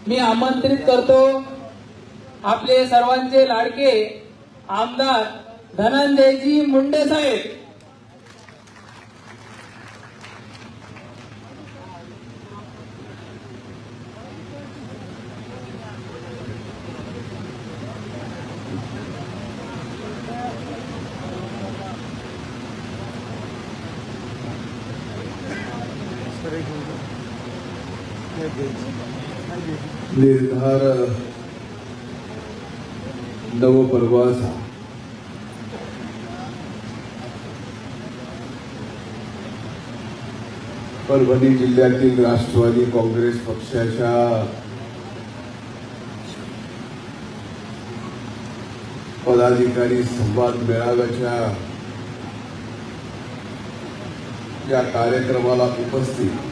मी आमंत्रित करतो आपले सर्वांचे लाडके आमदार धनंजयजी मुंडे साहेब। निर्धार नवपर्वाचा परभणी जिल्ह्यातील राष्ट्रवादी काँग्रेस पक्षाच्या पदाधिकारी संवाद मेळाव्याच्या या कार्यक्रमाला उपस्थित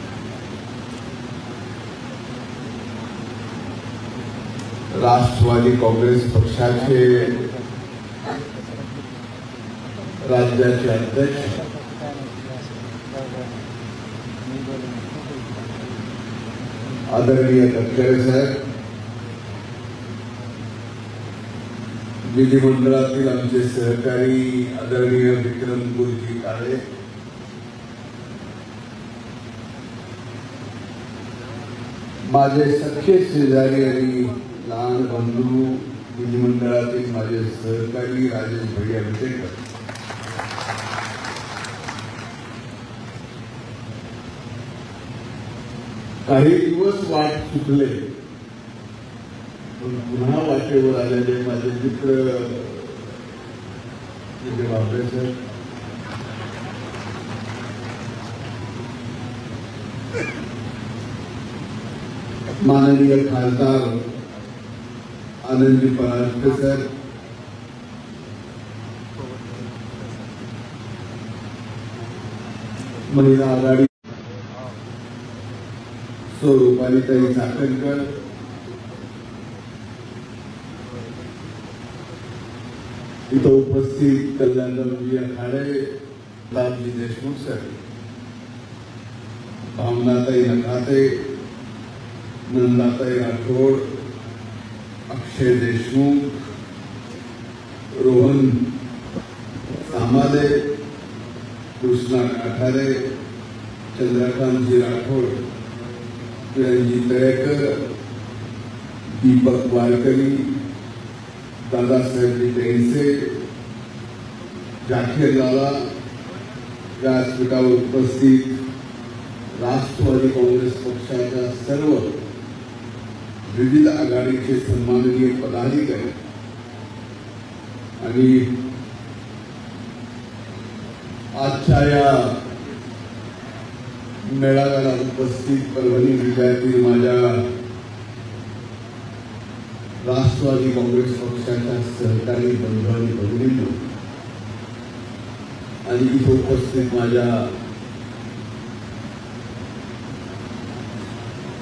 राष्ट्रवादी काँग्रेस पक्षाचे राज्याचे अध्यक्ष आदरणीय तटकरे साहेब, विधिमंडळातील आमचे सहकारी आदरणीय विक्रम गुरुजी काळे, माझे सख्खे शेजारी आणि लहान बंधू विधिमंडळातील माझे सहकारी राजेश भैया विटेकर, काही दिवस वाट चुकले पण पुन्हा वाटेवर आलेले माझे मित्र बाबरे सर, माननीय खासदार आनंदजी परांजपे सर, महिला आघाडी स्वरूपालीताई चाकणकर, इथं उपस्थित कल्याणरावजी आखाडे, रामजी देशमुख सर, भावनाताई नकाते, नंदाताई राठोड, अक्षय देशमुख, रोहन सामादे, कृष्णा काठारे, चंद्रकांतजी राठोड, किरणजी तळेकर, दीपक वारकरी, दादासाहेबजी टेंसे, जाकीर लाला, व्यासपीठावर उपस्थित राष्ट्रवादी काँग्रेस पक्षाच्या सर्व विविध आघाडीचे सन्माननीय पदाधिकारी आणि आजच्या या मेळाव्याला उपस्थित परभणी जिल्ह्यातील माझ्या राष्ट्रवादी काँग्रेस पक्षाच्या सहकारी बंधू आणि भगिनींनो आणि इथे उपस्थित माझ्या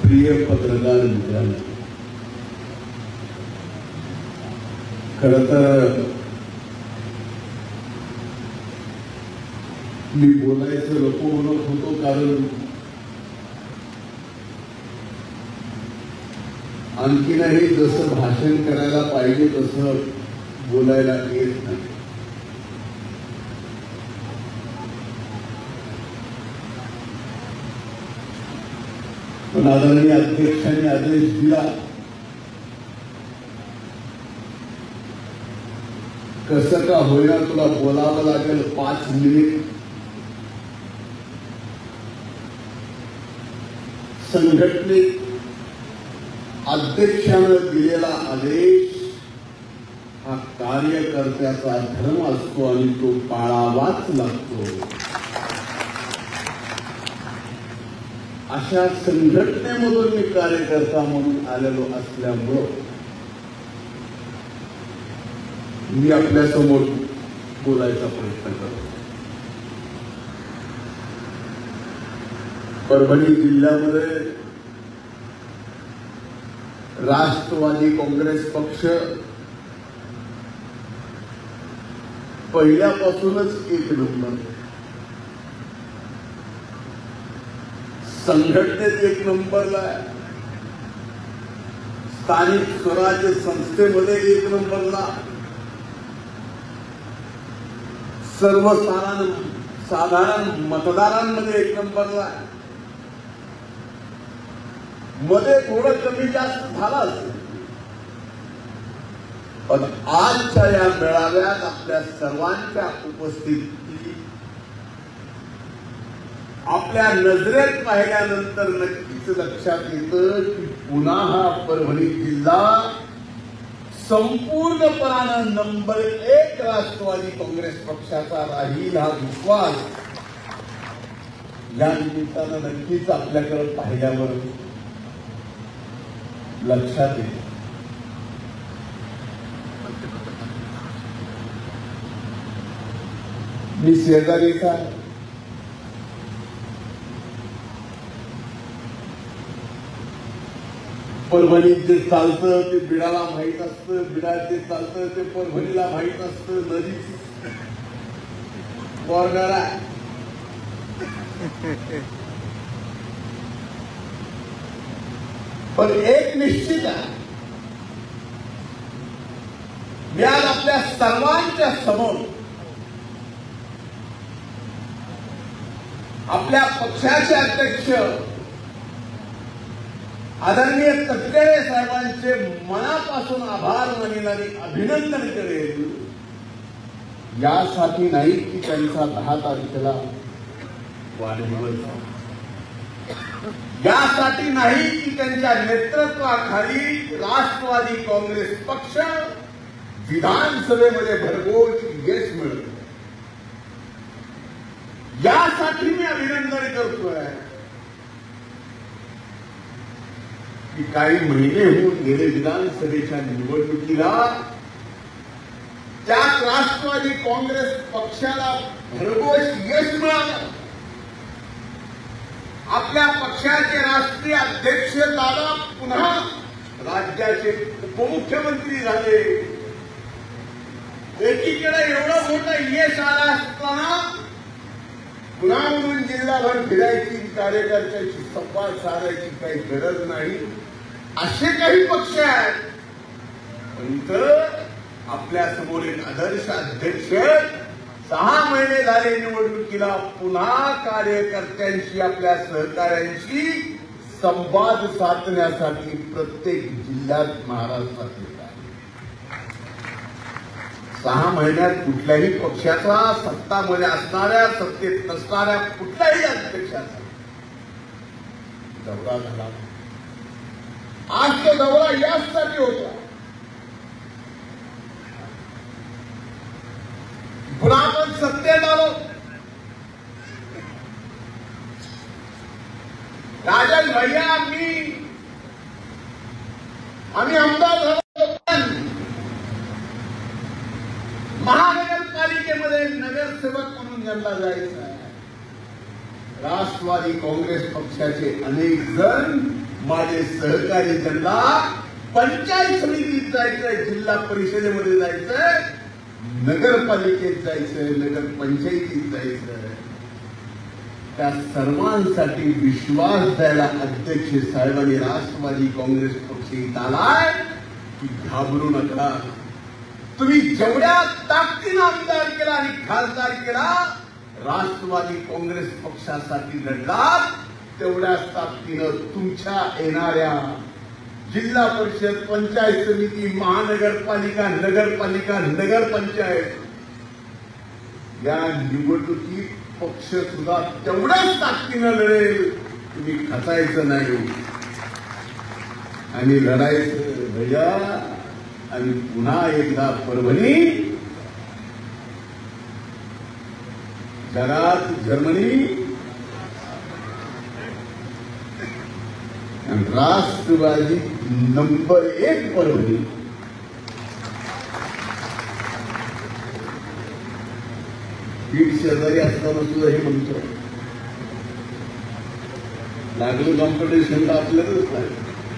प्रिय पत्रकार मित्रांनो, खरं तर मी बोलायचं नको म्हणत होतो कारण आणखीनही जसं भाषण करायला पाहिजे तसं बोलायला येत नाही. पण आदरणीय अध्यक्षांनी आदेश दिला कसं का होईना तुला बोलावं लागेल 5 मिनिट. संघटनेत अध्यक्षानं दिलेला आदेश हा कार्यकर्त्याचा धर्म असतो आणि तो पाळावाच लागतो. अशा संघटनेमधून मी कार्यकर्ता म्हणून आलेलो असल्यामुळं मी आपल्या समोर बोलायचा प्रयत्न करतो. परभणी जिल्ह्यामध्ये राष्ट्रवादी काँग्रेस पक्ष पहिल्यापासूनच 1 नंबर, संघटनेत 1 नंबरला आहे. स्थानिक स्वराज्य संस्थेमध्ये 1 नंबरला, साधारण मतदारांमध्ये 1 नंबरला, मध्ये थोडं कमी जास्त झालं असेल, पण आजच्या या मेळाव्यात आपल्या सर्वांच्या उपस्थितीत आपल्या नजरेत पाहिल्यानंतर नक्कीच लक्षात येतं की पुन्हा हा परभणी जिल्हा संपूर्णपणानं नंबर 1 राष्ट्रवादी काँग्रेस पक्षाचा राहील हा विश्वास या निमित्तानं नक्कीच आपल्याकडे पाहिल्यावर लक्षात येते. मी शेजारीचा परभणीत जे चालतं ते बिडाला माहीत असतं, बिडात जे चालतं ते परभणीला माहीत असतं. नदीची कॉर्नर आहे. पण एक निश्चित आहे, मी आज आपल्या सर्वांच्या समोर आपल्या पक्षाचे अध्यक्ष आदरणीय तटकरे साहेबांचे मनापासून आभार मानेल आणि अभिनंदन करेल. यासाठी नाही की त्यांचा 10 तारखेला वाढदिवस, यासाठी नाही की त्यांच्या नेतृत्वाखाली राष्ट्रवादी काँग्रेस पक्ष विधानसभेमध्ये भरघोस यश मिळवलं, यासाठी मी अभिनंदन करतोय की काही महिने होऊन गेले विधानसभेच्या निवडणुकीला त्या राष्ट्रवादी काँग्रेस पक्षाला भरघोस यश मिळालं. आपल्या पक्षाचे राष्ट्रीय अध्यक्ष दादा पुन्हा राज्याचे उपमुख्यमंत्री झाले. एकीकडे एवढं मोठं यश आलं असताना पुन्हा म्हणून जिल्हाभर फिरायची, कार्यकर्त्याची संवाद साधायची काही गरज नाही. असे काही पक्ष आहेत, पण आपल्या समोर एक आदर्श अध्यक्ष 6 महिने झाले निवडणुकीला पुन्हा कार्यकर्त्यांशी, आपल्या सहकाऱ्यांशी संवाद साधण्यासाठी प्रत्येक जिल्ह्यात महाराष्ट्रात येत आहे. 6 महिन्यात कुठल्याही पक्षाचा, सत्तामध्ये असणाऱ्या, सत्तेत नसणाऱ्या कुठल्याही अध्यक्षाचा दौरा झाला. आज तो दौरा याचसाठी होता, पुन्हा आपण सत्तेत आलो. राजन भैया आम्ही आमदार झालो. महानगरपालिकेमध्ये नगरसेवक म्हणून ज्यांना जायचं आहे, राष्ट्रवादी काँग्रेस पक्षाचे अनेक जण माझे सहकारी, ज्यांना पंचायत समितीत जायचंय, जिल्हा परिषदेमध्ये जायचंय, नगरपालिकेत जायचंय, नगरपंचायतीत जायचंय, त्या सर्वांसाठी विश्वास द्यायला अध्यक्ष साहेबांनी राष्ट्रवादी काँग्रेस पक्ष इथं आलाय की घाबरू नका. तुम्ही जेवढ्या ताकदीनं आमदार केला आणि खासदार केला, राष्ट्रवादी काँग्रेस पक्षासाठी लढलात, तेवढ्याच ताकदीनं तुमच्या येणाऱ्या जिल्हा परिषद, पंचायत समिती, महानगरपालिका, नगरपालिका, नगरपंचायत या निवडणुकीत पक्ष सुद्धा तेवढ्याच ताकदीनं लढेल. तुम्ही खचायचं नाही आणि लढायचं भैया. आणि पुन्हा एकदा परभणी जगात जर्मनी, राष्ट्रवादी नंबर 1 परभणी. बीड शेजारी असताना सुद्धा हे म्हणतो, लागलं कॉम्पिटिशन तर आपल्यालाच नाही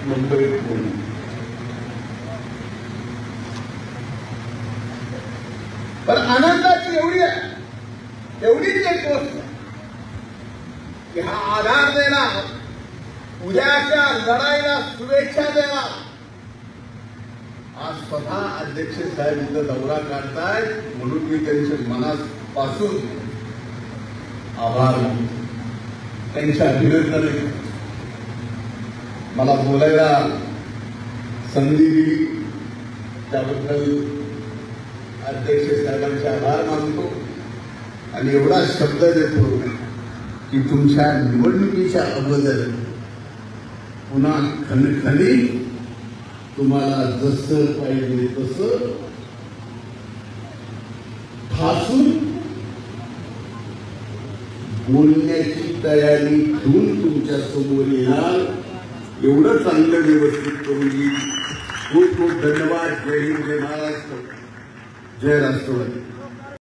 नंबर 1 म्हणून. पण आनंदाची एवढीच एक गोष्ट की हा आधार देणार, उद्याच्या लढाईला शुभेच्छा देणार, आज स्वतः अध्यक्ष साहेब इथं दौरा काढतायत म्हणून मी त्यांच्या मनापासून आभार मानतो, त्यांच्या अभिनंदन. मला बोलायला संधी दिली त्याबद्दल अध्यक्ष साहेबांचे आभार मानतो आणि एवढा शब्द देतो की तुमच्या निवडणुकीच्या अगोदर पुन्हा खणखणी तुम्हाला जसं पाहिजे तसं ठासून बोलण्याची तयारी घेऊन तुमच्या समोर येणार, एवढं चांगलं व्यवस्थित करून येईल. खूप खूप धन्यवाद. जय हिंद, जय महाराष्ट्र, जय राष्ट्रवादी.